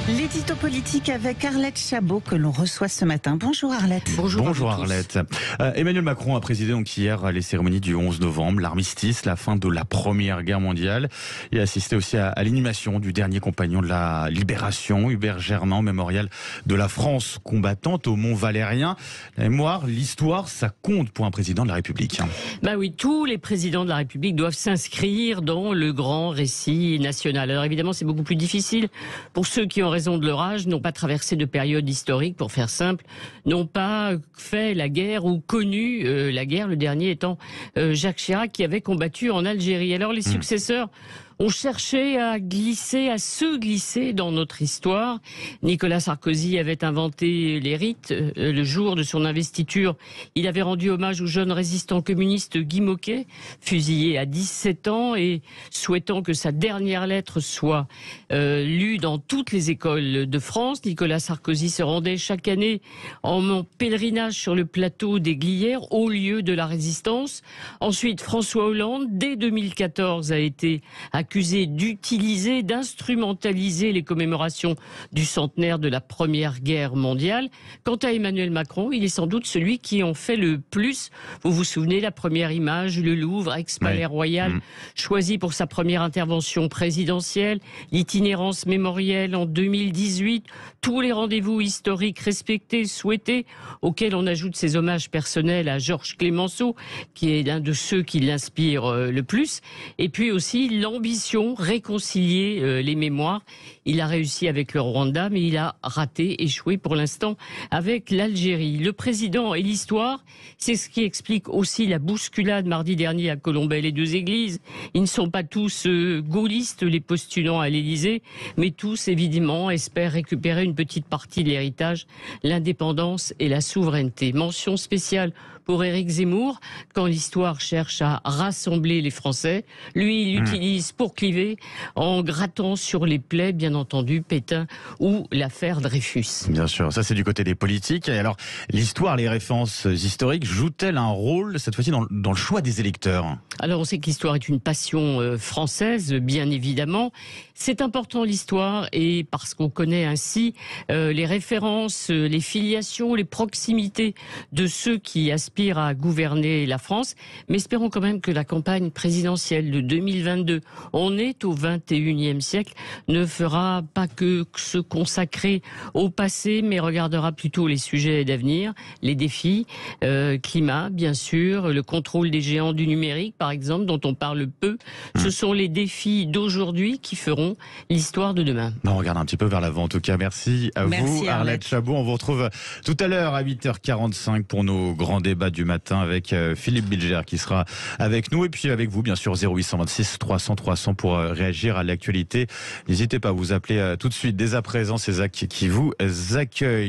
L'édito politique avec Arlette Chabot que l'on reçoit ce matin. Bonjour Arlette. Bonjour Arlette. Emmanuel Macron a présidé donc hier les cérémonies du 11 novembre, l'armistice, la fin de la Première Guerre mondiale. Il a assisté aussi à l'inhumation du dernier compagnon de la Libération, Hubert Germain, mémorial de la France combattante au Mont Valérien. La mémoire, l'histoire, ça compte pour un président de la République. Bah oui, tous les présidents de la République doivent s'inscrire dans le grand récit national. Alors évidemment, c'est beaucoup plus difficile pour ceux qui ont raison de leur âge, n'ont pas traversé de période historique, pour faire simple, n'ont pas fait la guerre ou connu la guerre, le dernier étant Jacques Chirac qui avait combattu en Algérie. Alors les successeurs ont cherché à se glisser dans notre histoire. Nicolas Sarkozy avait inventé les rites. Le jour de son investiture, il avait rendu hommage au jeune résistant communiste Guy Môquet, fusillé à 17 ans et souhaitant que sa dernière lettre soit lue dans toutes les écoles de France. Nicolas Sarkozy se rendait chaque année en pèlerinage sur le plateau des Glières, au lieu de la résistance. Ensuite, François Hollande, dès 2014, a été accusé d'utiliser, d'instrumentaliser les commémorations du centenaire de la Première Guerre mondiale. Quant à Emmanuel Macron, il est sans doute celui qui en fait le plus. Vous vous souvenez, la première image, le Louvre, ex-palais royal, choisi pour sa première intervention présidentielle, l'itinérance mémorielle en 2018, tous les rendez-vous historiques respectés, souhaités, auxquels on ajoute ses hommages personnels à Georges Clemenceau, qui est l'un de ceux qui l'inspirent le plus, et puis aussi l'ambition réconcilier les mémoires. Il a réussi avec le Rwanda, mais il a raté, échoué pour l'instant avec l'Algérie. Le président et l'histoire, c'est ce qui explique aussi la bousculade mardi dernier à Colombey-les-Deux-Églises. Ils ne sont pas tous gaullistes, les postulants à l'Élysée, mais tous, évidemment, espèrent récupérer une petite partie de l'héritage, l'indépendance et la souveraineté. Mention spéciale pour Éric Zemmour, quand l'histoire cherche à rassembler les Français. Lui, il l'utilise pour cliver, en grattant sur les plaies, bien entendu, Pétain ou l'affaire Dreyfus. Bien sûr, ça c'est du côté des politiques. Et alors, l'histoire, les références historiques, jouent-elles un rôle, cette fois-ci, dans le choix des électeurs ? Alors, on sait que l'histoire est une passion française, bien évidemment. C'est important, l'histoire, et parce qu'on connaît ainsi les références, les filiations, les proximités de ceux qui aspirent à gouverner la France. Mais espérons quand même que la campagne présidentielle de 2022, on est au 21e siècle, ne fera pas que se consacrer au passé, mais regardera plutôt les sujets d'avenir, les défis, climat, bien sûr, le contrôle des géants du numérique, par exemple, dont on parle peu. Ce sont les défis d'aujourd'hui qui feront l'histoire de demain. On regarde un petit peu vers l'avant, en tout cas. Merci à vous, Arlette Chabot. On vous retrouve tout à l'heure à 8h45 pour nos grands débats du matin avec Philippe Bilger qui sera avec nous, et puis avec vous, bien sûr, 0826 300 300 pour réagir à l'actualité. N'hésitez pas à vous appeler tout de suite, dès à présent, ces actes qui vous accueillent.